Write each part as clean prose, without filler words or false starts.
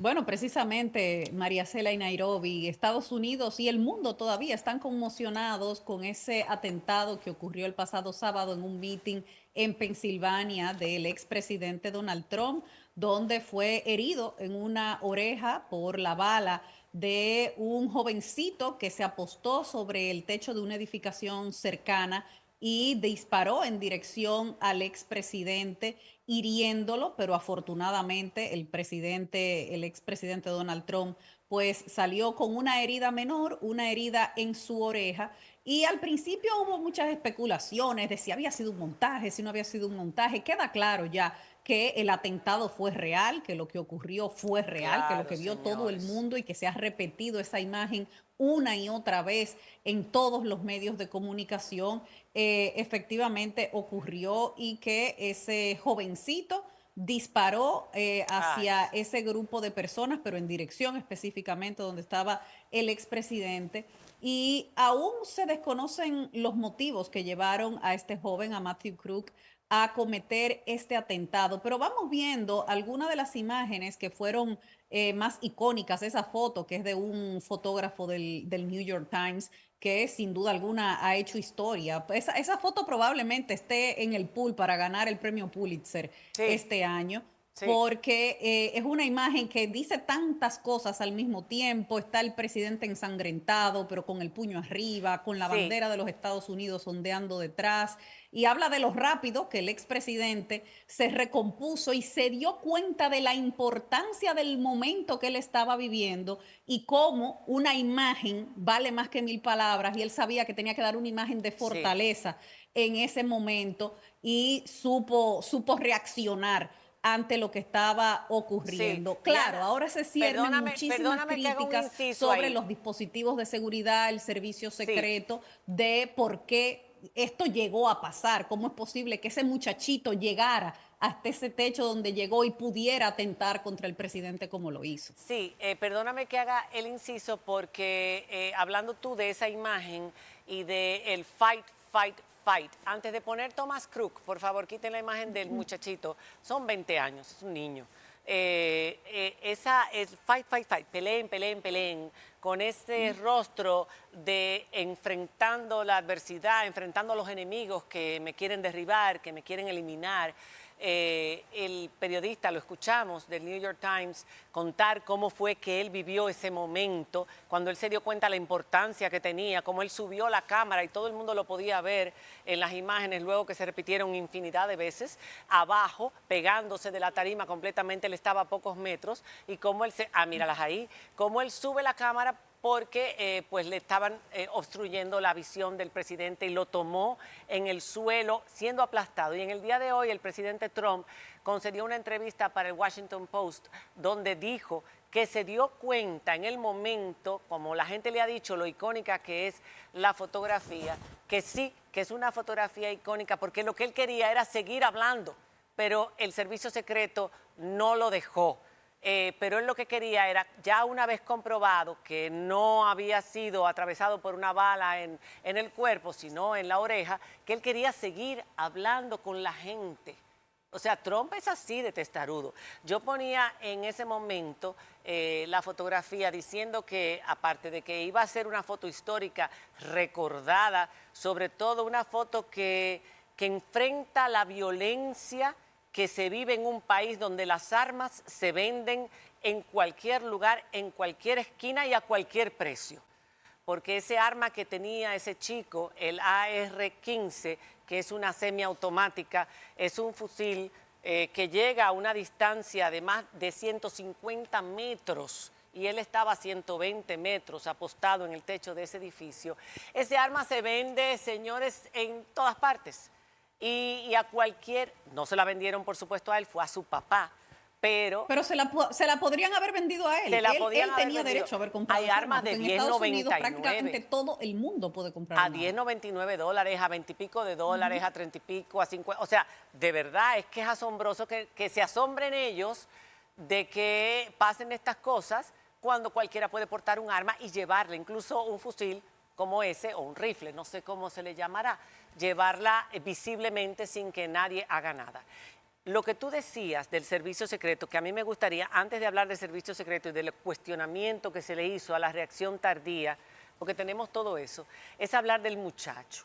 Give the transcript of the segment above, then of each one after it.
Bueno, precisamente María Cela y Nairobi, Estados Unidos y el mundo todavía están conmocionados con ese atentado que ocurrió el pasado sábado en un meeting en Pensilvania del expresidente Donald Trump, donde fue herido en una oreja por la bala de un jovencito que se apostó sobre el techo de una edificación cercana y disparó en dirección al expresidente, hiriéndolo, pero afortunadamente el expresidente Donald Trump, pues salió con una herida menor, una herida en su oreja. Y al principio hubo muchas especulaciones de si había sido un montaje, si no había sido un montaje. Queda claro ya que el atentado fue real, que lo que ocurrió fue real, que lo Claro, que vio todo el señores. mundo y que se ha repetido esa imagen una y otra vez en todos los medios de comunicación, efectivamente ocurrió y que ese jovencito disparó Ay, hacia ese grupo de personas, pero en dirección específicamente donde estaba el expresidente. Y aún se desconocen los motivos que llevaron a este joven, a Matthew Crook, a cometer este atentado. Pero vamos viendo algunas de las imágenes que fueron más icónicas. Esa foto que es de un fotógrafo del New York Times, que sin duda alguna ha hecho historia. Esa foto probablemente esté en el pool para ganar el premio Pulitzer sí, este año, sí, porque es una imagen que dice tantas cosas al mismo tiempo. Está el presidente ensangrentado, pero con el puño arriba, con la sí. bandera de los Estados Unidos ondeando detrás, y habla de lo rápido que el expresidente se recompuso y se dio cuenta de la importancia del momento que él estaba viviendo y cómo una imagen vale más que mil palabras, y él sabía que tenía que dar una imagen de Sí, fortaleza en ese momento y supo reaccionar ante lo que estaba sí. ocurriendo. Claro, Diana, ahora se ciernen muchísimas perdóname que haga un críticas inciso sobre ahí. los dispositivos de seguridad, el servicio Sí, secreto, de por qué esto llegó a pasar, cómo es posible que ese muchachito llegara hasta ese techo donde llegó y pudiera atentar contra el presidente como lo hizo. sí, perdóname que haga el inciso porque hablando tú de esa imagen y de el fight, fight, fight, antes de poner Thomas Crook, por favor, quiten la imagen del muchachito, son 20 años, es un niño. Esa es fight, fight, fight, peleen, peleen, peleen, con ese rostro de enfrentando la adversidad, enfrentando a los enemigos que me quieren derribar, que me quieren eliminar. El periodista, lo escuchamos, del New York Times, contar cómo fue que él vivió ese momento, cuando él se dio cuenta de la importancia que tenía, cómo él subió la cámara y todo el mundo lo podía ver en las imágenes, luego que se repitieron infinidad de veces, abajo, pegándose de la tarima completamente, él estaba a pocos metros, y cómo él míralas ahí, cómo él sube la cámara porque pues le estaban obstruyendo la visión del presidente y lo tomó en el suelo siendo aplastado. Y en el día de hoy el presidente Trump concedió una entrevista para el Washington Post donde dijo que se dio cuenta en el momento, como la gente le ha dicho, lo icónica que es la fotografía, que sí, que es una fotografía icónica porque lo que él quería era seguir hablando, pero el servicio secreto no lo dejó. Pero él lo que quería era, ya una vez comprobado que no había sido atravesado por una bala en el cuerpo, sino en la oreja, que él quería seguir hablando con la gente. O sea, Trump es así de testarudo. Yo ponía en ese momento la fotografía diciendo que, aparte de que iba a ser una foto histórica recordada, sobre todo una foto que enfrenta la violencia que se vive en un país donde las armas se venden en cualquier lugar, en cualquier esquina y a cualquier precio. Porque ese arma que tenía ese chico, el AR-15, que es una semiautomática, es un fusil que llega a una distancia de más de 150 metros y él estaba a 120 metros apostado en el techo de ese edificio. Ese arma se vende, señores, en todas partes. Y a cualquier, no se la vendieron por supuesto a él, fue a su papá, pero Pero se la podrían haber vendido a se él. la podían Él haber tenía vendido. derecho a haber comprado Hay esa arma, armas de porque en Estados Unidos prácticamente 10.99, todo el mundo puede comprar a un arma. 10.99 dólares, a 20 y pico de dólares, Ujú. a 30 y pico, a 50. O sea, de verdad es que es asombroso que se asombren ellos de que pasen estas cosas cuando cualquiera puede portar un arma y llevarla, incluso un fusil como ese o un rifle, no sé cómo se le llamará, llevarla visiblemente sin que nadie haga nada. Lo que tú decías del servicio secreto, que a mí me gustaría, antes de hablar del servicio secreto y del cuestionamiento que se le hizo a la reacción tardía, porque tenemos todo eso, es hablar del muchacho.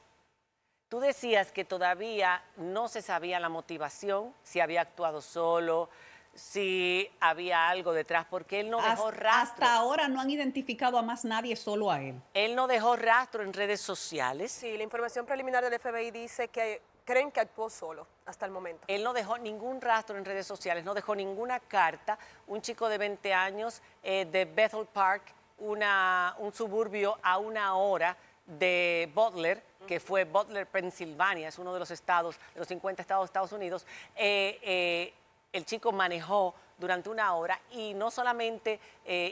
Tú decías que todavía no se sabía la motivación, si había actuado solo, si había algo detrás, porque él no dejó rastro. Hasta ahora no han identificado a más nadie, solo a él. Él no dejó rastro en redes sociales. Sí, la información preliminar del FBI dice que creen que actuó solo hasta el momento. Él no dejó ningún rastro en redes sociales, no dejó ninguna carta. Un chico de 20 años de Bethel Park, un suburbio a 1 hora de Butler, que fue Butler, Pensilvania, es uno de los estados, de los 50 estados de Estados Unidos. El chico manejó durante 1 hora y no solamente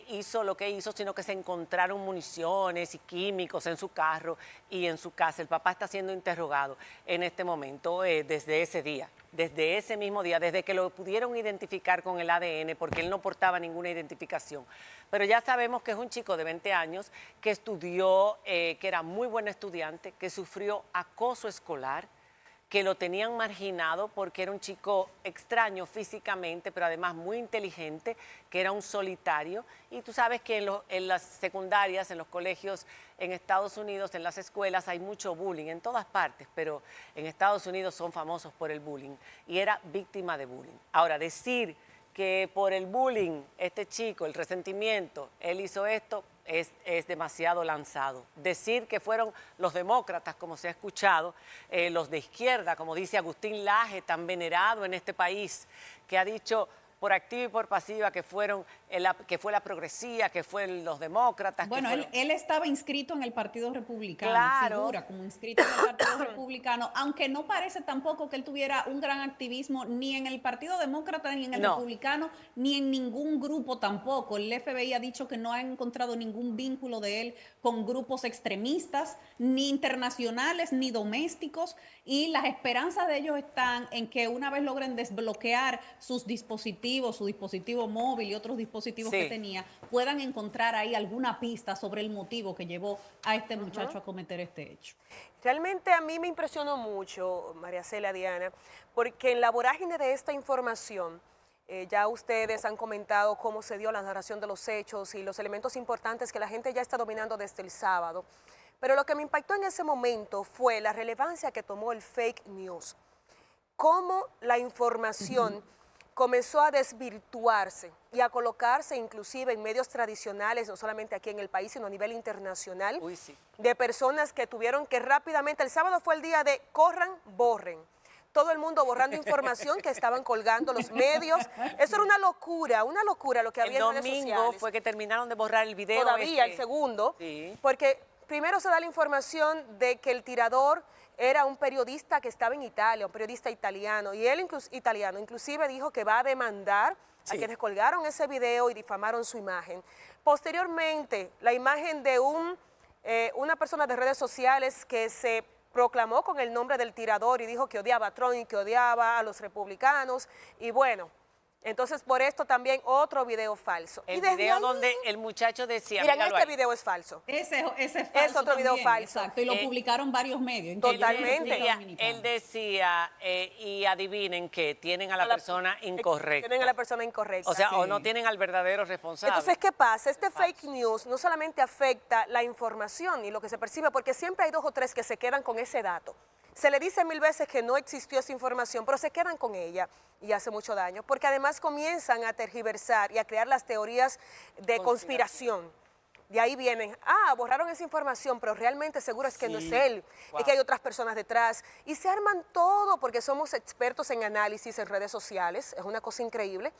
hizo lo que hizo, sino que se encontraron municiones y químicos en su carro y en su casa. El papá está siendo interrogado en este momento desde ese día, desde ese mismo día, desde que lo pudieron identificar con el ADN, porque él no portaba ninguna identificación. Pero ya sabemos que es un chico de 20 años que estudió, que era muy buen estudiante, que sufrió acoso escolar, que lo tenían marginado porque era un chico extraño físicamente, pero además muy inteligente, que era un solitario. Y tú sabes que en las secundarias, en los colegios en Estados Unidos, en las escuelas, hay mucho bullying, en todas partes, pero en Estados Unidos son famosos por el bullying. Y era víctima de bullying. Ahora, decir que por el bullying, este chico, el resentimiento, él hizo esto, es demasiado lanzado. Decir que fueron los demócratas, como se ha escuchado, los de izquierda, como dice Agustín Laje, tan venerado en este país, que ha dicho por activa y por pasiva que fue la progresía, que fue los demócratas. Bueno, él estaba inscrito en el Partido Republicano, claro, figura como inscrito en el Partido Republicano, aunque no parece tampoco que él tuviera un gran activismo ni en el Partido Demócrata, ni en el Republicano, ni en ningún grupo tampoco. El FBI ha dicho que no ha encontrado ningún vínculo de él con grupos extremistas, ni internacionales, ni domésticos, y las esperanzas de ellos están en que una vez logren desbloquear sus dispositivos, su dispositivo móvil y otros dispositivos que tenía, puedan encontrar ahí alguna pista sobre el motivo que llevó a este muchacho a cometer este hecho. Realmente a mí me impresionó mucho, María Celia, Diana, porque en la vorágine de esta información, ya ustedes han comentado cómo se dio la narración de los hechos y los elementos importantes que la gente ya está dominando desde el sábado. Pero lo que me impactó en ese momento fue la relevancia que tomó el fake news. Cómo la información comenzó a desvirtuarse y a colocarse inclusive en medios tradicionales, no solamente aquí en el país, sino a nivel internacional, de personas que tuvieron que rápidamente, el sábado fue el día de corran, borren. Todo el mundo borrando información que estaban colgando los medios. Eso era una locura lo que había en redes sociales. El domingo fue que terminaron de borrar el video. Todavía, el segundo, porque primero se da la información de que el tirador era un periodista que estaba en Italia, un periodista italiano, y él inclusive dijo que va a demandar a quienes colgaron ese video y difamaron su imagen. Posteriormente, la imagen de una persona de redes sociales que se proclamó con el nombre del tirador y dijo que odiaba a Trump y que odiaba a los republicanos, y bueno, entonces por esto también otro video falso. El video donde el muchacho decía... Miren, este video es falso. Ese es falso. Es otro video falso. Exacto, y lo publicaron varios medios. Totalmente. Él decía, y adivinen que tienen a la persona incorrecta. Tienen a la persona incorrecta. O sea, o no tienen al verdadero responsable. Entonces, ¿qué pasa? Este fake news no solamente afecta la información y lo que se percibe, porque siempre hay 2 o 3 que se quedan con ese dato. Se le dice 1000 veces que no existió esa información, pero se quedan con ella y hace mucho daño, porque además comienzan a tergiversar y a crear las teorías de conspiración. De ahí vienen, borraron esa información, pero realmente seguro es que no es él, es que hay otras personas detrás. Y se arman todo porque somos expertos en análisis en redes sociales, es una cosa increíble.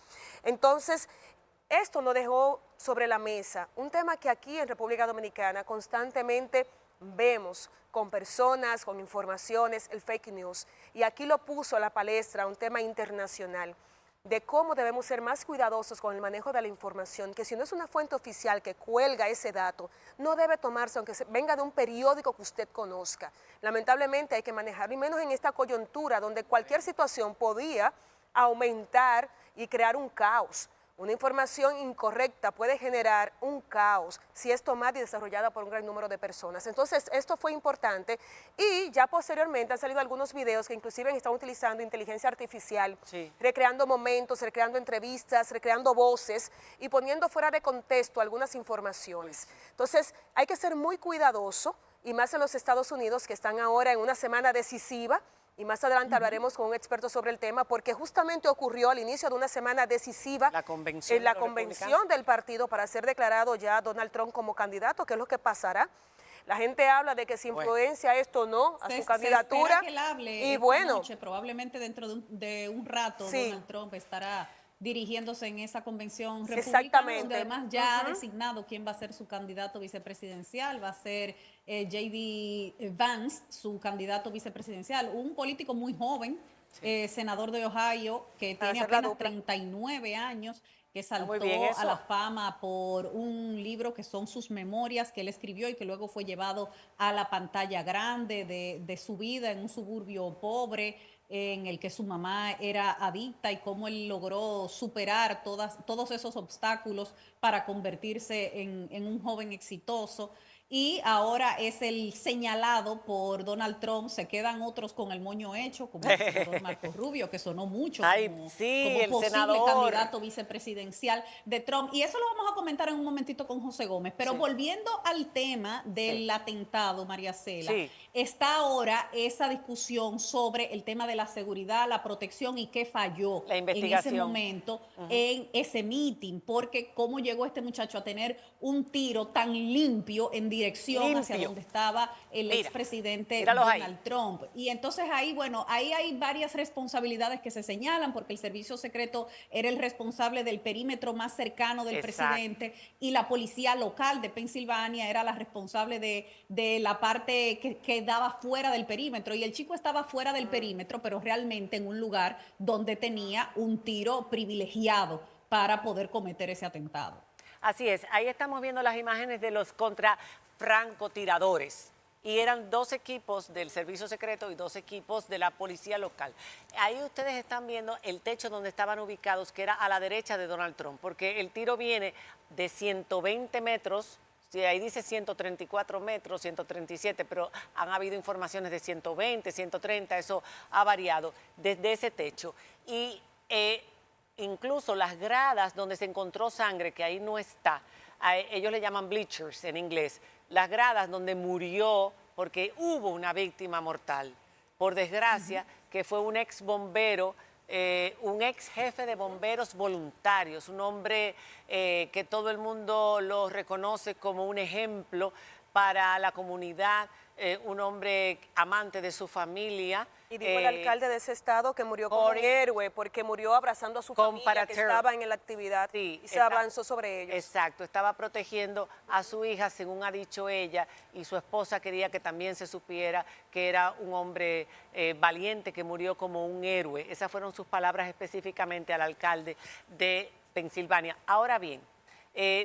Entonces, esto nos dejó sobre la mesa un tema que aquí en República Dominicana constantemente vemos con personas, con informaciones, el fake news. Y aquí lo puso a la palestra un tema internacional de cómo debemos ser más cuidadosos con el manejo de la información, que si no es una fuente oficial que cuelga ese dato, no debe tomarse, aunque venga de un periódico que usted conozca. Lamentablemente hay que manejar, y menos en esta coyuntura donde cualquier situación podía aumentar y crear un caos. Una información incorrecta puede generar un caos si es tomada y desarrollada por un gran número de personas. Entonces, esto fue importante y ya posteriormente han salido algunos videos que inclusive están utilizando inteligencia artificial, Sí. recreando momentos, recreando entrevistas, recreando voces y poniendo fuera de contexto algunas informaciones. Entonces, hay que ser muy cuidadoso y más en los Estados Unidos que están ahora en una semana decisiva. Y más adelante hablaremos con un experto sobre el tema, porque justamente ocurrió al inicio de una semana decisiva La convención en la de los convención del partido para ser declarado ya Donald Trump como candidato, que es lo que pasará. La gente habla de que si Bueno. influencia esto o no a su Se candidatura. espera que él hable Y esta bueno, noche, probablemente dentro de un rato, sí, Donald Trump estará dirigiéndose en esa convención republicana, donde exactamente. además ya ha designado quién va a ser su candidato vicepresidencial, va a ser J.D. Vance, su candidato vicepresidencial, un político muy joven, senador de Ohio, que Para tiene hacer la apenas dupla. 39 años, que Está muy bien saltó a la eso. fama por un libro que son sus memorias que él escribió y que luego fue llevado a la pantalla grande de su vida en un suburbio pobre en el que su mamá era adicta y cómo él logró superar todos esos obstáculos para convertirse en un joven exitoso. Y ahora es el señalado por Donald Trump. Se quedan otros con el moño hecho, como el senador Marco Rubio, que sonó mucho Ay, sí, como el posible senador. candidato vicepresidencial de Trump. Y eso lo vamos a comentar en un momentito con José Gómez. Pero Sí, volviendo al tema del sí, atentado, María Cela, sí. está ahora esa discusión sobre el tema de la seguridad, la protección y qué falló La en ese investigación. momento en ese meeting, porque cómo llegó este muchacho a tener un tiro tan limpio en dirección hacia Limpio. donde estaba el Mira, expresidente míralos ahí. Donald Trump. Y entonces ahí, bueno, ahí hay varias responsabilidades que se señalan, porque el servicio secreto era el responsable del perímetro más cercano del Exacto. presidente y la policía local de Pensilvania era la responsable de la parte que daba fuera del perímetro. Y el chico estaba fuera del perímetro, pero realmente en un lugar donde tenía un tiro privilegiado para poder cometer ese atentado. Así es, ahí estamos viendo las imágenes de los contrafrancotiradores. Y eran 2 equipos del servicio secreto y 2 equipos de la policía local. Ahí ustedes están viendo el techo donde estaban ubicados, que era a la derecha de Donald Trump, porque el tiro viene de 120 metros, sí, ahí dice 134 metros, 137, pero han habido informaciones de 120, 130, eso ha variado desde ese techo. Y incluso las gradas donde se encontró sangre, que ahí no está, ellos le llaman bleachers en inglés, las gradas donde murió, porque hubo una víctima mortal, por desgracia, que fue un ex bombero, un ex jefe de bomberos voluntarios, un hombre que todo el mundo lo reconoce como un ejemplo para la comunidad, un hombre amante de su familia. Y dijo el alcalde de ese estado que murió como un Corey- héroe porque murió abrazando a su familia que Comparateur. estaba en la actividad Sí, y se está- avanzó sobre ellos. Exacto, estaba protegiendo a su hija, según ha dicho ella, y su esposa quería que también se supiera que era un hombre valiente que murió como un héroe. Esas fueron sus palabras específicamente al alcalde de Pensilvania. Ahora bien,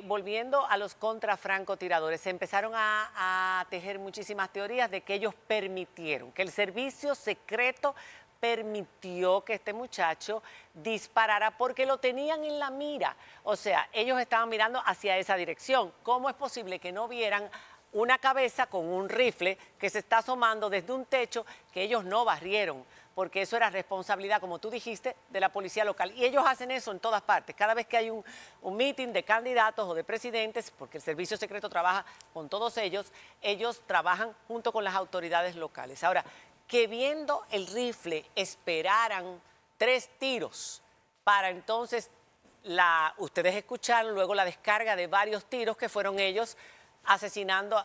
volviendo a los contrafrancotiradores, se empezaron a tejer muchísimas teorías de que ellos permitieron, que el servicio secreto permitió que este muchacho disparara porque lo tenían en la mira. O sea, ellos estaban mirando hacia esa dirección. ¿Cómo es posible que no vieran una cabeza con un rifle que se está asomando desde un techo que ellos no barrieron? Porque eso era responsabilidad, como tú dijiste, de la policía local. Y ellos hacen eso en todas partes. Cada vez que hay un meeting de candidatos o de presidentes, porque el servicio secreto trabaja con todos ellos trabajan junto con las autoridades locales. Ahora, que viendo el rifle esperaran 3 tiros para entonces, ustedes escucharon luego la descarga de varios tiros que fueron ellos asesinando,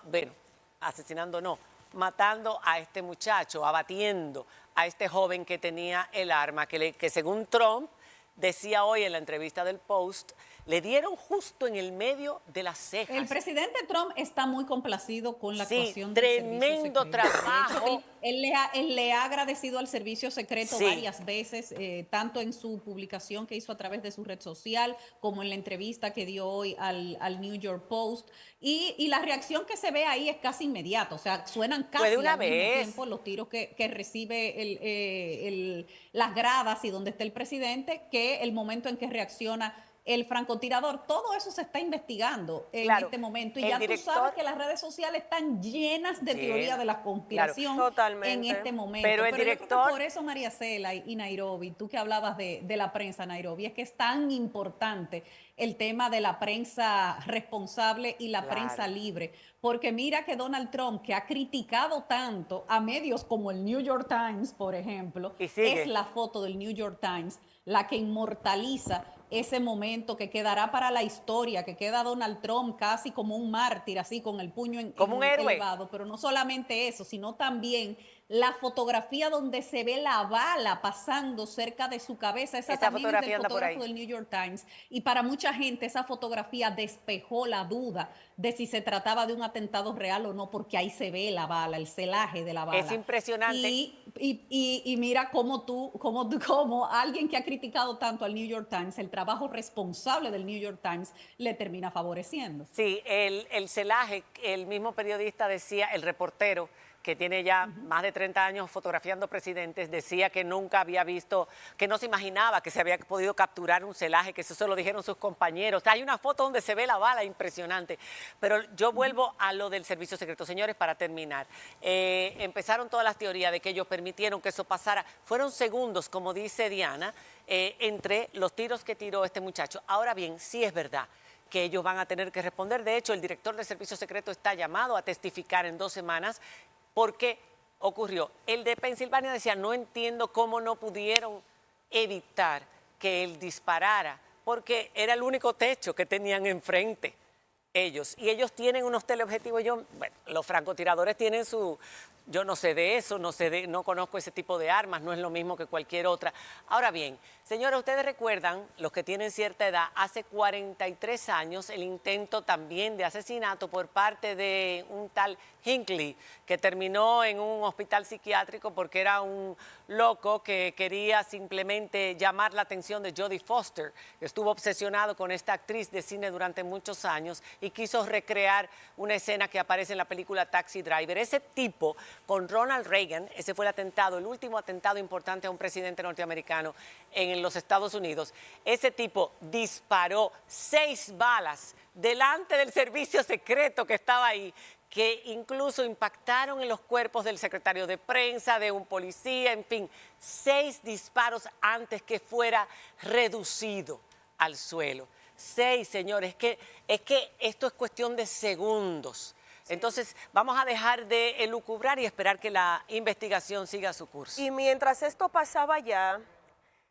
matando a este muchacho, abatiendo a este joven que tenía el arma, que según Trump decía hoy en la entrevista del Post, le dieron justo en el medio de las cejas. El presidente Trump está muy complacido con la Sí, actuación del servicio tremendo secreto. De hecho, trabajo. él le ha agradecido al servicio secreto Sí. varias veces, tanto en su publicación que hizo a través de su red social, como en la entrevista que dio hoy al New York Post. Y la reacción que se ve ahí es casi inmediata, o sea, suenan Fue de casi una al mismo vez. tiempo los tiros que recibe las gradas y donde está el presidente, que el momento en que reacciona el francotirador, todo eso se está investigando en Claro, este momento. Y el ya tú director- sabes que las redes sociales están llenas de teoría de la conspiración en Totalmente. este momento. Pero el yo creo que director- por eso, María Cela y Nairobi, tú que hablabas de la prensa, Nairobi, es que es tan importante el tema de la prensa responsable y la prensa Claro. libre. Porque mira que Donald Trump, que ha criticado tanto a medios como el New York Times, por ejemplo, Y sigue. es la foto del New York Times la que inmortaliza ese momento que quedará para la historia, que queda Donald Trump casi como un mártir, así con el puño Como un héroe. elevado, pero no solamente eso, sino también la fotografía donde se ve la bala pasando cerca de su cabeza, esa Esa también es del fotografía anda por fotógrafo ahí. del New York Times, y para mucha gente esa fotografía despejó la duda de si se trataba de un atentado real o no, porque ahí se ve la bala, el celaje de la bala. Es impresionante. Y mira cómo alguien que ha criticado tanto al New York Times, el trabajo responsable del New York Times le termina favoreciendo. Sí, el celaje, el mismo periodista decía, el reportero, que tiene ya más de 30 años fotografiando presidentes, decía que nunca había visto, que no se imaginaba que se había podido capturar un celaje, que eso se lo dijeron sus compañeros. Hay una foto donde se ve la bala, impresionante. Pero yo vuelvo a lo del servicio secreto. Señores, para terminar, empezaron todas las teorías de que ellos permitieron que eso pasara. Fueron segundos, como dice Diana, entre los tiros que tiró este muchacho. Ahora bien, sí es verdad que ellos van a tener que responder. De hecho, el director del servicio secreto está llamado a testificar en 2 semanas. Porque ocurrió. El de Pensilvania decía, no entiendo cómo no pudieron evitar que él disparara, porque era el único techo que tenían enfrente ellos. Y ellos tienen unos teleobjetivos. Bueno, los francotiradores tienen su... Yo no sé de eso, no conozco ese tipo de armas, no es lo mismo que cualquier otra. Ahora bien, señores, ustedes recuerdan, los que tienen cierta edad, hace 43 años el intento también de asesinato por parte de un tal Hinckley, que terminó en un hospital psiquiátrico porque era un loco que quería simplemente llamar la atención de Jodie Foster, que estuvo obsesionado con esta actriz de cine durante muchos años y quiso recrear una escena que aparece en la película Taxi Driver. Ese tipo, con Ronald Reagan, ese fue el atentado, el último atentado importante a un presidente norteamericano en los Estados Unidos. Ese tipo disparó 6 balas delante del servicio secreto que estaba ahí, que incluso impactaron en los cuerpos del secretario de prensa, de un policía, en fin, 6 disparos antes que fuera reducido al suelo. 6, señores, es que esto es cuestión de segundos. Entonces, vamos a dejar de elucubrar y esperar que la investigación siga su curso. Y mientras esto pasaba ya,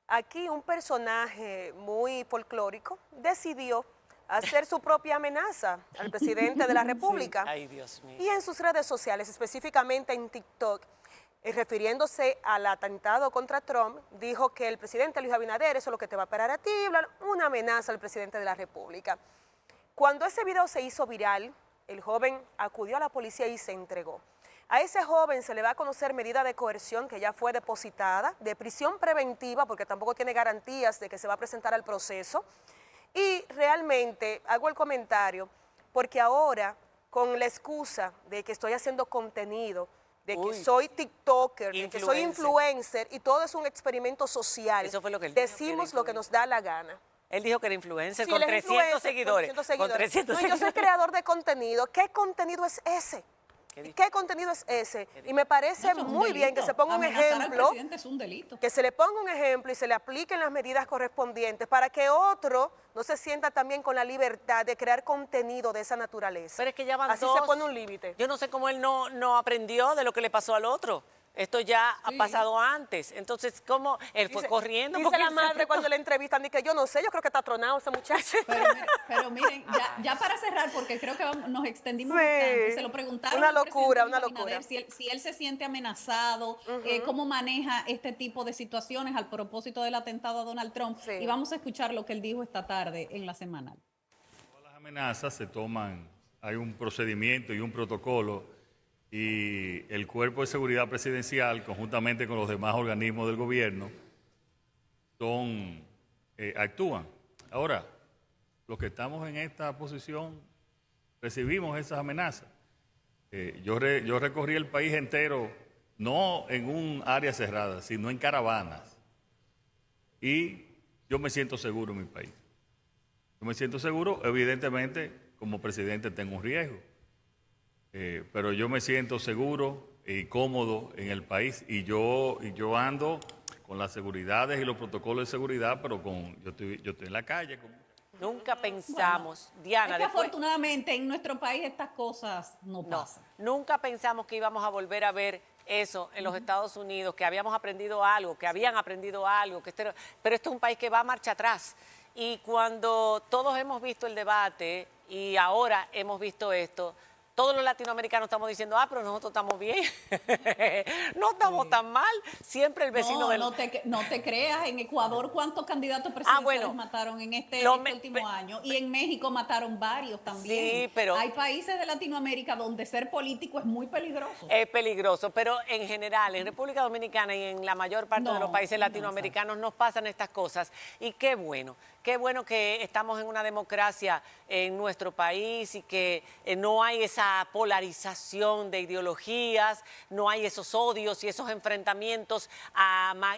aquí un personaje muy folclórico decidió hacer su propia amenaza al presidente de la República. Sí. Ay, Dios mío. Y en sus redes sociales, específicamente en TikTok, refiriéndose al atentado contra Trump, dijo que el presidente Luis Abinader, eso es lo que te va a parar a ti, una amenaza al presidente de la República. Cuando ese video se hizo viral, el joven acudió a la policía y se entregó. A ese joven se le va a conocer medida de coerción que ya fue depositada, de prisión preventiva, porque tampoco tiene garantías de que se va a presentar al proceso. Y realmente hago el comentario porque ahora, con la excusa de que estoy haciendo contenido, de que soy TikToker, de que soy influencer, y todo es un experimento social, Eso fue lo que él dijo, decimos lo que nos da la gana. Él dijo que era influencer, Sí, con él es 300 influencer, seguidores. con 300 seguidores. Con 300 No, yo soy seguidores. creador de contenido. ¿Qué contenido es ese? ¿Qué contenido es ese? Y me parece Eso es un muy bien que delito. se ponga un Amenazar al ejemplo, presidente es un delito. que se le ponga un ejemplo y se le apliquen las medidas correspondientes para que otro no se sienta también con la libertad de crear contenido de esa naturaleza. Pero es que ya van Así dos. se pone un límite. Yo no sé cómo él no aprendió de lo que le pasó al otro. Esto ya ha pasado antes. Entonces, ¿cómo? Él fue corriendo. Dice porque la él se madre preparó. cuando le entrevistan, dice que yo no sé, yo creo que está tronado ese muchacho. Pero miren, ya para cerrar, porque creo que nos extendimos Sí. bastante, se lo preguntaron Una al presidente locura, Luis una Abinader locura. si él se siente amenazado, cómo maneja este tipo de situaciones al propósito del atentado a Donald Trump. Sí. Y vamos a escuchar lo que él dijo esta tarde en la semanal. Las amenazas se toman, hay un procedimiento y un protocolo, y el Cuerpo de Seguridad Presidencial, conjuntamente con los demás organismos del gobierno, actúan. Ahora, los que estamos en esta posición recibimos esas amenazas. Yo recorrí el país entero, no en un área cerrada, sino en caravanas. Y yo me siento seguro en mi país. Yo me siento seguro, evidentemente, como presidente tengo un riesgo, pero yo me siento seguro y cómodo en el país y yo ando con las seguridades y los protocolos de seguridad, pero yo estoy en la calle. Nunca pensamos, Diana, Es que después, afortunadamente en nuestro país estas cosas no no, pasan. nunca pensamos que íbamos a volver a ver eso en los Estados Unidos, que habíamos aprendido algo, que habían aprendido algo, pero esto es un país que va a marcha atrás. Y cuando todos hemos visto el debate y ahora hemos visto esto, todos los latinoamericanos estamos diciendo, pero nosotros estamos bien, no estamos tan mal. Siempre el vecino No, del... no te creas, en Ecuador cuántos candidatos presidenciales bueno, mataron en este lo me- último año, y en México mataron varios también. Sí, pero- Hay países de Latinoamérica donde ser político es muy peligroso. Es peligroso, pero en general, en República Dominicana y en la mayor parte de los países no, latinoamericanos nos pasan estas cosas. Y qué bueno que estamos en una democracia en nuestro país y que no hay esa polarización de ideologías, no hay esos odios y esos enfrentamientos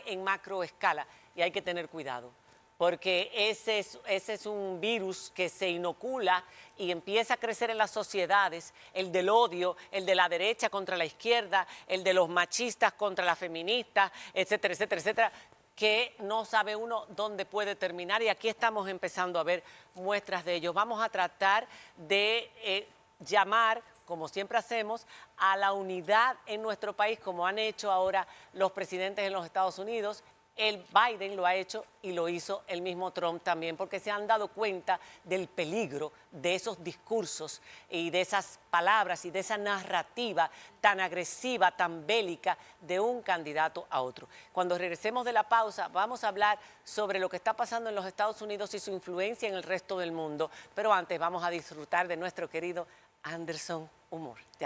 en macro escala. Y hay que tener cuidado, porque ese es un virus que se inocula y empieza a crecer en las sociedades, el del odio, el de la derecha contra la izquierda, el de los machistas contra las feministas, etcétera, etcétera, etcétera, que no sabe uno dónde puede terminar, y aquí estamos empezando a ver muestras de ello. Vamos a tratar de llamar, como siempre hacemos, a la unidad en nuestro país, como han hecho ahora los presidentes en los Estados Unidos. El Biden lo ha hecho y lo hizo el mismo Trump también, porque se han dado cuenta del peligro de esos discursos y de esas palabras y de esa narrativa tan agresiva, tan bélica de un candidato a otro. Cuando regresemos de la pausa, vamos a hablar sobre lo que está pasando en los Estados Unidos y su influencia en el resto del mundo. Pero antes vamos a disfrutar de nuestro querido Anderson Humor. Ya.